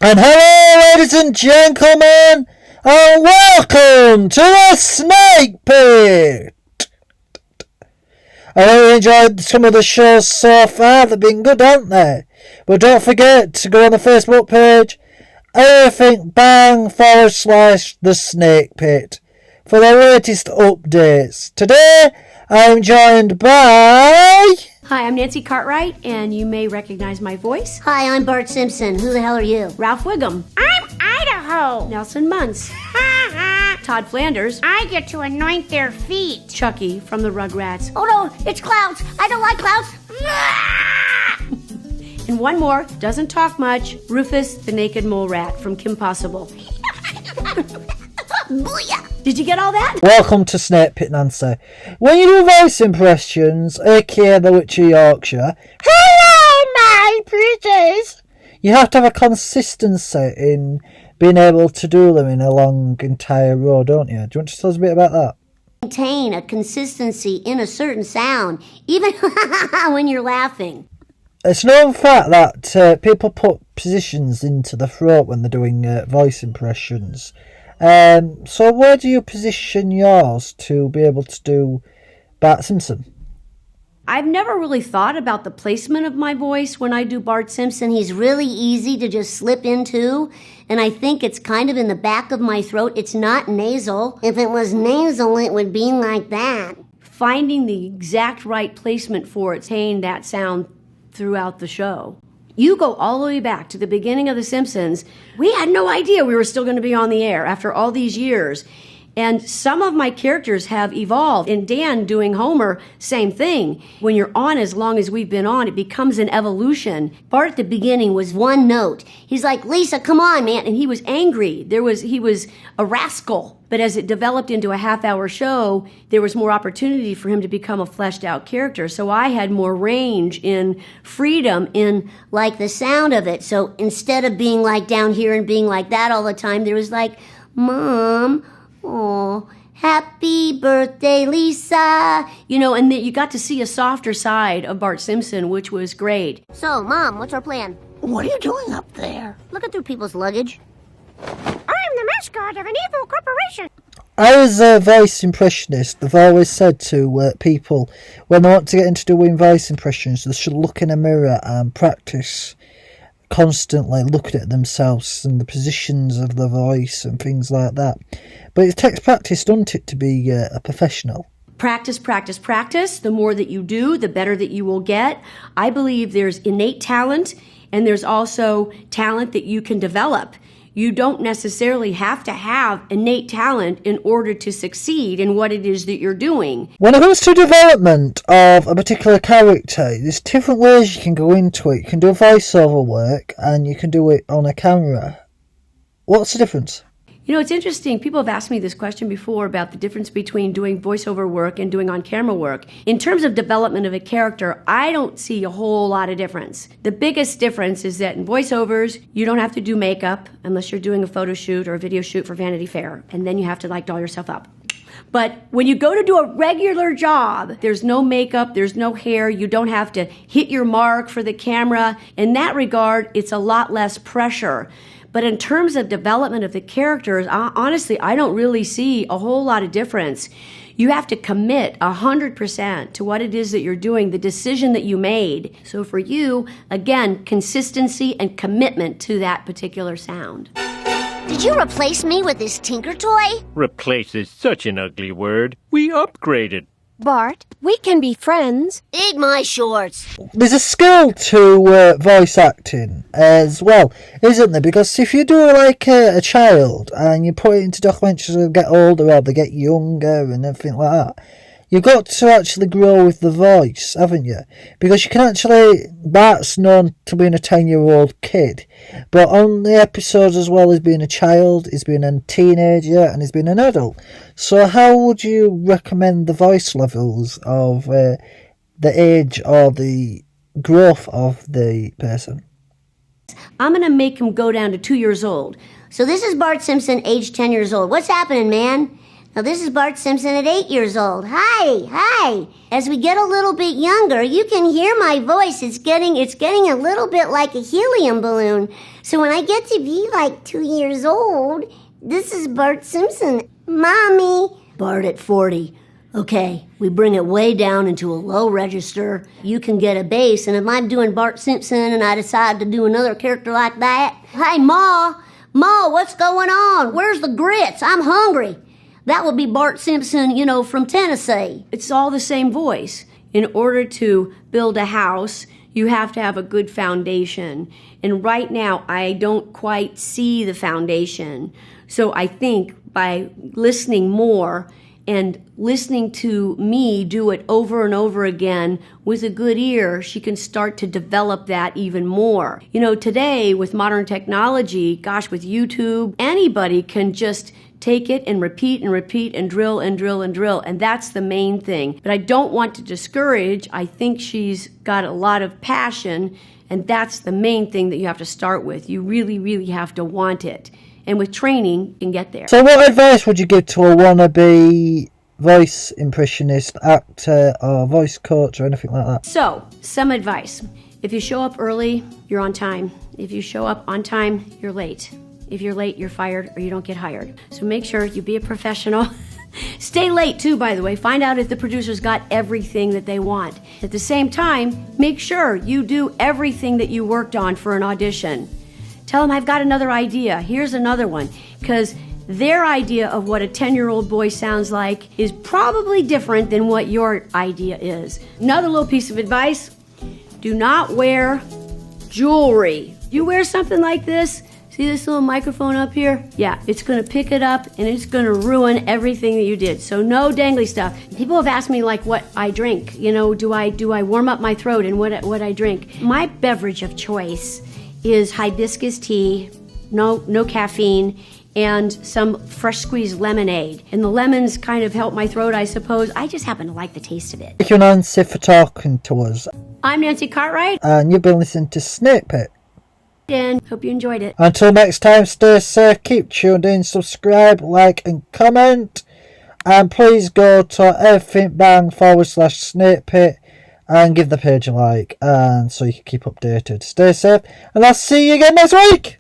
And hello, ladies and gentlemen, and welcome to the Snake Pit. I really enjoyed some of the shows so far. They've been good, haven't they? But don't forget to go on the Facebook page, everythingbang/the Snake Pit, for the latest updates. Today, I'm joined by... Hi, I'm Nancy Cartwright, and you may recognize my voice. Hi, I'm Bart Simpson. Who the hell are you? Ralph Wiggum. I'm Idaho. Nelson Muntz. Todd Flanders. I get to anoint their feet. Chucky from the Rugrats. Oh no, it's clouds. I don't like clouds. And one more, doesn't talk much, Rufus the Naked Mole Rat from Kim Possible. Booyah! Did you get all that? Welcome to Snake Pit, Nancy. When you do voice impressions, aka the Witch of Yorkshire, hello, my pretties, you have to have a consistency in being able to do them in a long, entire row, don't you? Do you want to tell us a bit about that? Maintain a consistency in a certain sound, even when you're laughing. It's known fact that people put positions into the throat when they're doing voice impressions. So where do you position yours to be able to do Bart Simpson? I've never really thought about the placement of my voice when I do Bart Simpson. He's really easy to just slip into, and I think it's kind of in the back of my throat. It's not nasal. If it was nasal, it would be like that. Finding the exact right placement for it, saying that sound throughout the show. You go all the way back to the beginning of The Simpsons. We had no idea we were still going to be on the air after all these years. And some of my characters have evolved. And Dan doing Homer, same thing. When you're on as long as we've been on, it becomes an evolution. Bart at the beginning was one note. He's like, Lisa, come on, man. And he was angry. He was a rascal. But as it developed into a half-hour show, there was more opportunity for him to become a fleshed-out character. So I had more range in freedom in, like, the sound of it. So instead of being like down here and being like that all the time, there was like, Mom, oh, happy birthday, Lisa. You know, and you got to see a softer side of Bart Simpson, which was great. So, Mom, what's our plan? What are you doing up there? Looking through people's luggage. I'm the mascot of an evil corporation. As a voice impressionist, they've always said to people, when they want to get into doing voice impressions, they should look in a mirror and practice constantly looking at themselves and the positions of the voice and things like that. But it takes practice, doesn't it, to be a professional? Practice, practice, practice. The more that you do, the better that you will get. I believe there's innate talent, and there's also talent that you can develop. You don't necessarily have to have innate talent in order to succeed in what it is that you're doing. When it comes to development of a particular character, there's different ways you can go into it. You can do voiceover work and you can do it on a camera. What's the difference? You know, it's interesting. People have asked me this question before about the difference between doing voiceover work and doing on-camera work. In terms of development of a character, I don't see a whole lot of difference. The biggest difference is that in voiceovers, you don't have to do makeup unless you're doing a photo shoot or a video shoot for Vanity Fair, and then you have to, doll yourself up. But when you go to do a regular job, there's no makeup, there's no hair, you don't have to hit your mark for the camera. In that regard, it's a lot less pressure. But in terms of development of the characters, honestly, I don't really see a whole lot of difference. You have to commit 100% to what it is that you're doing, the decision that you made. So for you, again, consistency and commitment to that particular sound. Did you replace me with this Tinker toy? Replace is such an ugly word. We upgraded. Bart, we can be friends. Eat my shorts. There's a skill to voice acting as well, isn't there? Because if you do like a child and you put it into documentaries that get older or they get younger and everything like that, you've got to actually grow with the voice, haven't you? Because you can actually, Bart's known to being a 10-year-old kid, but on the episodes as well as being a child, he's been a teenager and he's been an adult. So how would you recommend the voice levels of the age or the growth of the person? I'm going to make him go down to 2 years old. So this is Bart Simpson, age 10 years old. What's happening, man? Now, this is Bart Simpson at 8 years old. Hi. As we get a little bit younger, you can hear my voice. It's getting a little bit like a helium balloon. So when I get to be like 2 years old, this is Bart Simpson. Mommy. Bart at 40. Okay, we bring it way down into a low register. You can get a bass, and if I'm doing Bart Simpson and I decide to do another character like that, hey, Ma, what's going on? Where's the grits? I'm hungry. That would be Bart Simpson, from Tennessee. It's all the same voice. In order to build a house, you have to have a good foundation. And right now, I don't quite see the foundation. So I think by listening more and listening to me do it over and over again with a good ear, she can start to develop that even more. Today with modern technology, with YouTube, anybody can just take it and repeat and drill and drill and drill, and that's the main thing. But I don't want to discourage. I think she's got a lot of passion, and that's the main thing that you have to start with. You really, really have to want it. And with training, you can get there. So what advice would you give to a wannabe voice impressionist, actor, or voice coach, or anything like that? So, some advice. If you show up early, you're on time. If you show up on time, you're late. If you're late, you're fired or you don't get hired. So make sure you be a professional. Stay late too, by the way. Find out if the producers got everything that they want. At the same time, make sure you do everything that you worked on for an audition. Tell them, I've got another idea. Here's another one. Because their idea of what a 10-year-old boy sounds like is probably different than what your idea is. Another little piece of advice, do not wear jewelry. You wear something like this, see this little microphone up here? Yeah, it's going to pick it up and it's going to ruin everything that you did. So no dangly stuff. People have asked me what I drink. Do I warm up my throat and what I drink? My beverage of choice is hibiscus tea, no caffeine, and some fresh squeezed lemonade. And the lemons kind of help my throat, I suppose. I just happen to like the taste of it. Thank you, Nancy, for talking to us. I'm Nancy Cartwright. And you've been listening to Snake Pit. And hope you enjoyed it. Until next time, stay safe, keep tuned in, subscribe, like and comment. And please go to everythingbang/Snake Pit and give the page a like, and so you can keep updated. Stay safe, and I'll see you again next week.